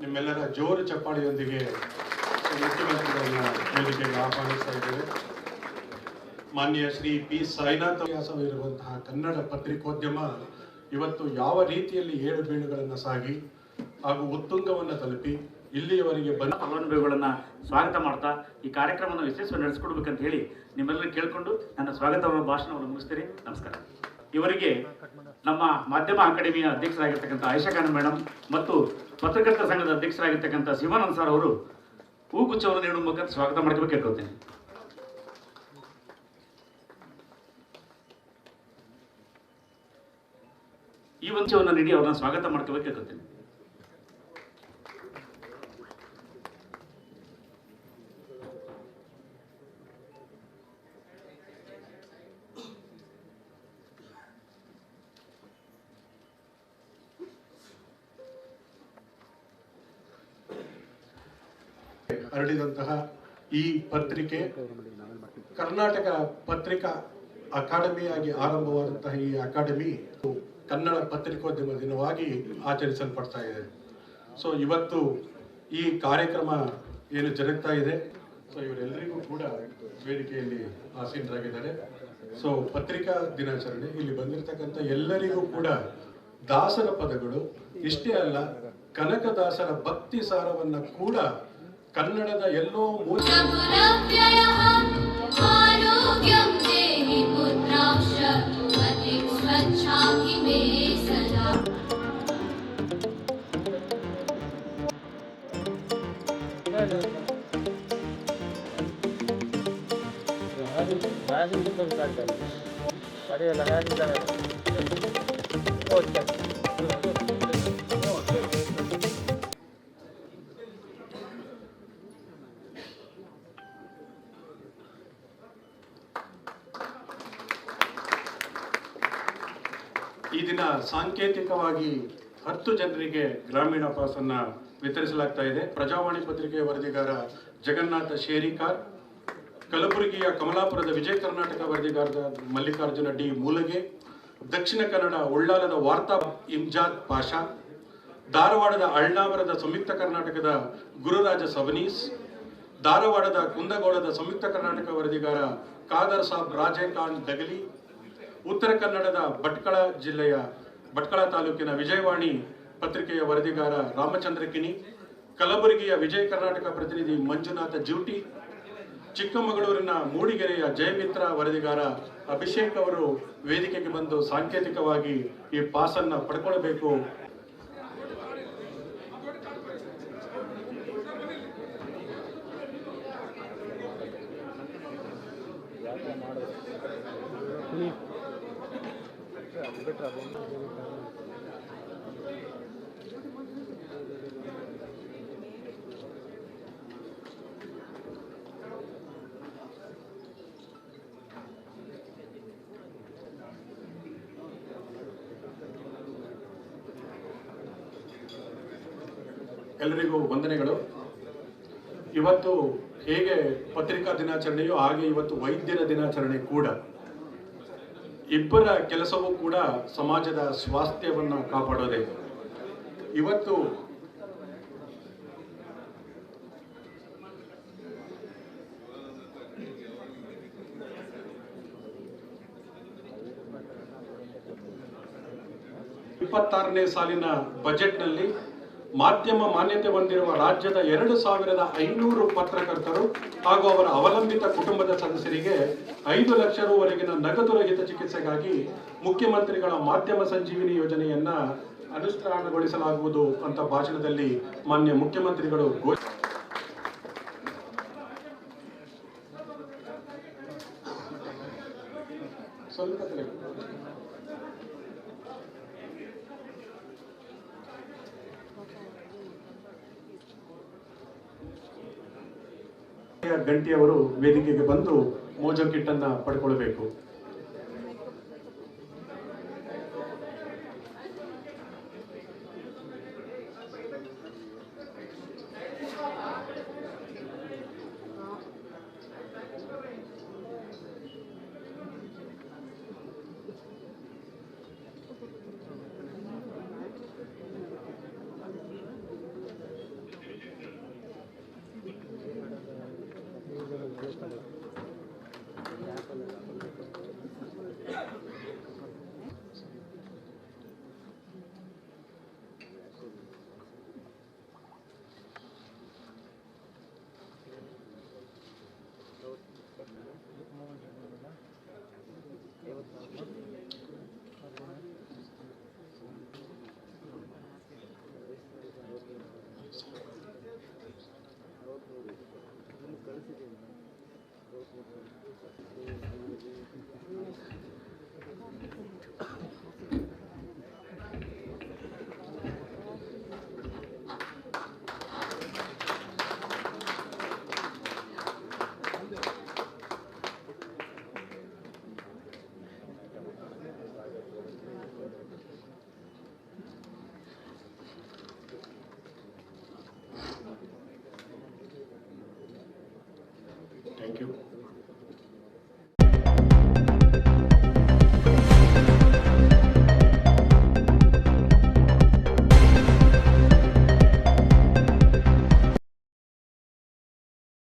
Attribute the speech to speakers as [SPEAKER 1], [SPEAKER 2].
[SPEAKER 1] ನಿಮ್ಮೆಲ್ಲರ ಜೋರು ಚಪ್ಪಾಳಿಯೊಂದಿಗೆ ಮುಖ್ಯಮಂತ್ರಿಗಳನ್ನ ವೇದಿಕೆಗೆ ಆಹ್ವಾನಿಸ್ತಾ ಇದ್ದೇವೆ. ಮಾನ್ಯ ಶ್ರೀ ಪಿ ಸಾಯಿನಾಥ್ ಇತಿಹಾಸವಿರುವಂತಹ ಕನ್ನಡ ಪತ್ರಿಕೋದ್ಯಮ ಇವತ್ತು ಯಾವ ರೀತಿಯಲ್ಲಿ ಏಳು ಬೀಳುಗಳನ್ನು ಸಾಗಿ ಹಾಗೂ ಉತ್ತುಂಗವನ್ನು ತಲುಪಿ ಇಲ್ಲಿಯವರೆಗೆ ಬಂದ
[SPEAKER 2] ಫಲಾನುಭವಿಗಳನ್ನ ಸ್ವಾಗತ ಮಾಡ್ತಾ ಈ ಕಾರ್ಯಕ್ರಮವನ್ನು ಯಶಸ್ವಿ ನಡೆಸಿಕೊಡ್ಬೇಕಂತ ಹೇಳಿ ನಿಮ್ಮೆಲ್ಲರೂ ಕೇಳಿಕೊಂಡು ನನ್ನ ಸ್ವಾಗತವನ್ನು ಭಾಷಣವನ್ನು ಮುಗಿಸ್ತೀನಿ. ನಮಸ್ಕಾರ. ಇವರಿಗೆ ನಮ್ಮ ಮಾಧ್ಯಮ ಅಕಾಡೆಮಿಯ ಅಧ್ಯಕ್ಷರಾಗಿರ್ತಕ್ಕಂಥ ಆಯಿಷಾ ಖಾನ್ ಮೇಡಮ್ ಮತ್ತು ಪತ್ರಕರ್ತರ ಸಂಘದ ಅಧ್ಯಕ್ಷರಾಗಿರ್ತಕ್ಕಂಥ ಶಿವಾನಂದ್ ಸರ್ ಅವರು ಹೂಗುಚ್ಛವನ್ನು ನೀಡುವ ಮೂಲಕ ಸ್ವಾಗತ ಮಾಡ್ಕೋಬೇಕು ಕೇಳ್ಕೊಳ್ತೇನೆ. ಈ ವಂಚವನ್ನು ನೀಡಿ ಅವ್ರನ್ನ ಸ್ವಾಗತ ಮಾಡ್ಕೋಬೇಕು ಕೇಳ್ಕೊಳ್ತೇನೆ.
[SPEAKER 1] ಹರಡಿದಂತಹ ಈ ಪತ್ರಿಕೆ ಕರ್ನಾಟಕ ಪತ್ರಿಕಾ ಅಕಾಡೆಮಿಯಾಗಿ ಆರಂಭವಾದಂತಹ ಈ ಅಕಾಡೆಮಿ ಕನ್ನಡ ಪತ್ರಿಕೋದ್ಯಮ ದಿನವಾಗಿ ಆಚರಿಸಲ್ಪಡ್ತಾ ಇದೆ. ಸೊ ಇವತ್ತು ಈ ಕಾರ್ಯಕ್ರಮ ಏನು ಜರುಗ್ತಾ ಇದೆ, ಸೊ ಇವರೆಲ್ಲರಿಗೂ ಕೂಡ ವೇದಿಕೆಯಲ್ಲಿ ಆಸೀನರಾಗಿದ್ದಾರೆ. ಸೊ ಪತ್ರಿಕಾ ದಿನಾಚರಣೆ ಇಲ್ಲಿ ಬಂದಿರತಕ್ಕಂಥ ಎಲ್ಲರಿಗೂ ಕೂಡ ದಾಸರ ಪದಗಳು ಇಷ್ಟೇ ಅಲ್ಲ, ಕನಕದಾಸರ ಭಕ್ತಿ ಸಾರವನ್ನ ಕೂಡ ಕನ್ನಡದ ಎಲ್ಲೋ ಈ ದಿನ ಸಾಂಕೇತಿಕವಾಗಿ 10 ಜನರಿಗೆ ಗ್ರಾಮೀಣ ಪಾಸ್ ಅನ್ನ ವಿತರಿಸಲಾಗ್ತಾ ಇದೆ. ಪ್ರಜಾವಾಣಿ ಪತ್ರಿಕೆಯ ವರದಿಗಾರ ಜಗನ್ನಾಥ ಶೇರಿಕಾರ್, ಕಲಬುರಗಿಯ ಕಮಲಾಪುರದ ವಿಜಯ ಕರ್ನಾಟಕ ವರದಿಗಾರದ ಮಲ್ಲಿಕಾರ್ಜುನ ಡಿ ಮೂಲಗೆ, ದಕ್ಷಿಣ ಕನ್ನಡ ಉಳ್ಳಾಲದ ವಾರ್ತಾ ಇಮ್ಜಾದ್ ಪಾಷಾ, ಧಾರವಾಡದ ಅಳ್ನಾವರದ ಸಂಯುಕ್ತ ಕರ್ನಾಟಕದ ಗುರುರಾಜ ಸವನೀಸ್, ಧಾರವಾಡದ ಕುಂದಗೋಳದ ಸಂಯುಕ್ತ ಕರ್ನಾಟಕ ವರದಿಗಾರ ಖಾದರ್ ಸಾಬ್ ರಾಜೇ ಖಾನ್ ಡಗಲಿ, ಉತ್ತರ ಕನ್ನಡದ ಭಟ್ಕಳ ಜಿಲ್ಲೆಯ ಭಟ್ಕಳ ತಾಲೂಕಿನ ವಿಜಯವಾಣಿ ಪತ್ರಿಕೆಯ ವರದಿಗಾರ ರಾಮಚಂದ್ರ ಕಿನಿ, ಕಲಬುರಗಿಯ ವಿಜಯ ಕರ್ನಾಟಕ ಪ್ರತಿನಿಧಿ ಮಂಜುನಾಥ ಜ್ಯೂಟಿ, ಚಿಕ್ಕಮಗಳೂರಿನ ಮೂಡಿಗೆರೆಯ ಜಯಮಿತ್ರ ವರದಿಗಾರ ಅಭಿಷೇಕ್ ಅವರು ವೇದಿಕೆಗೆ ಬಂದು ಸಾಂಕೇತಿಕವಾಗಿ ಈ ಪಾಸನ್ನ ಪಡ್ಕೊಳ್ಬೇಕು. ಎಲ್ಲರಿಗೂ ವಂದನೆಗಳು. ಇವತ್ತು ಹೇಗೆ ಪತ್ರಿಕಾ ದಿನಾಚರಣೆಯೋ ಹಾಗೆ ಇವತ್ತು ವೈದ್ಯರ ದಿನಾಚರಣೆ ಕೂಡ. ಇಬ್ಬರ ಕೆಲಸವೂ ಕೂಡ ಸಮಾಜದ ಸ್ವಾಸ್ಥ್ಯವನ್ನು ಕಾಪಾಡೋದೇ. ಇವತ್ತು ನೇ ಸಾಲಿನ ಬಜೆಟ್ನಲ್ಲಿ ಮಾಧ್ಯಮ ಮಾನ್ಯತೆ ಹೊಂದಿರುವ ರಾಜ್ಯದ 2500 ಪತ್ರಕರ್ತರು ಹಾಗೂ ಅವರ ಅವಲಂಬಿತ ಕುಟುಂಬದ ಸದಸ್ಯರಿಗೆ 5 ಲಕ್ಷ ರೂವರೆಗಿನ ನಗದು ರಹಿತ ಚಿಕಿತ್ಸೆಗಾಗಿ ಮುಖ್ಯಮಂತ್ರಿಗಳ ಮಾಧ್ಯಮ ಸಂಜೀವಿನಿ ಯೋಜನೆಯನ್ನ ಅನುಷ್ಠಾನಗೊಳಿಸಲಾಗುವುದು ಅಂತ ಭಾಷಣದಲ್ಲಿ ಮಾನ್ಯ ಮುಖ್ಯಮಂತ್ರಿಗಳು ಗಂಟಿಯವರು ವೇದಿಕೆಗೆ ಬಂದು ಮೋಜೋ ಕಿಟ್ ಅನ್ನ ಪಡ್ಕೊಳ್ಬೇಕು.
[SPEAKER 3] ಕಳಿಸಿದ್ದೀನಿ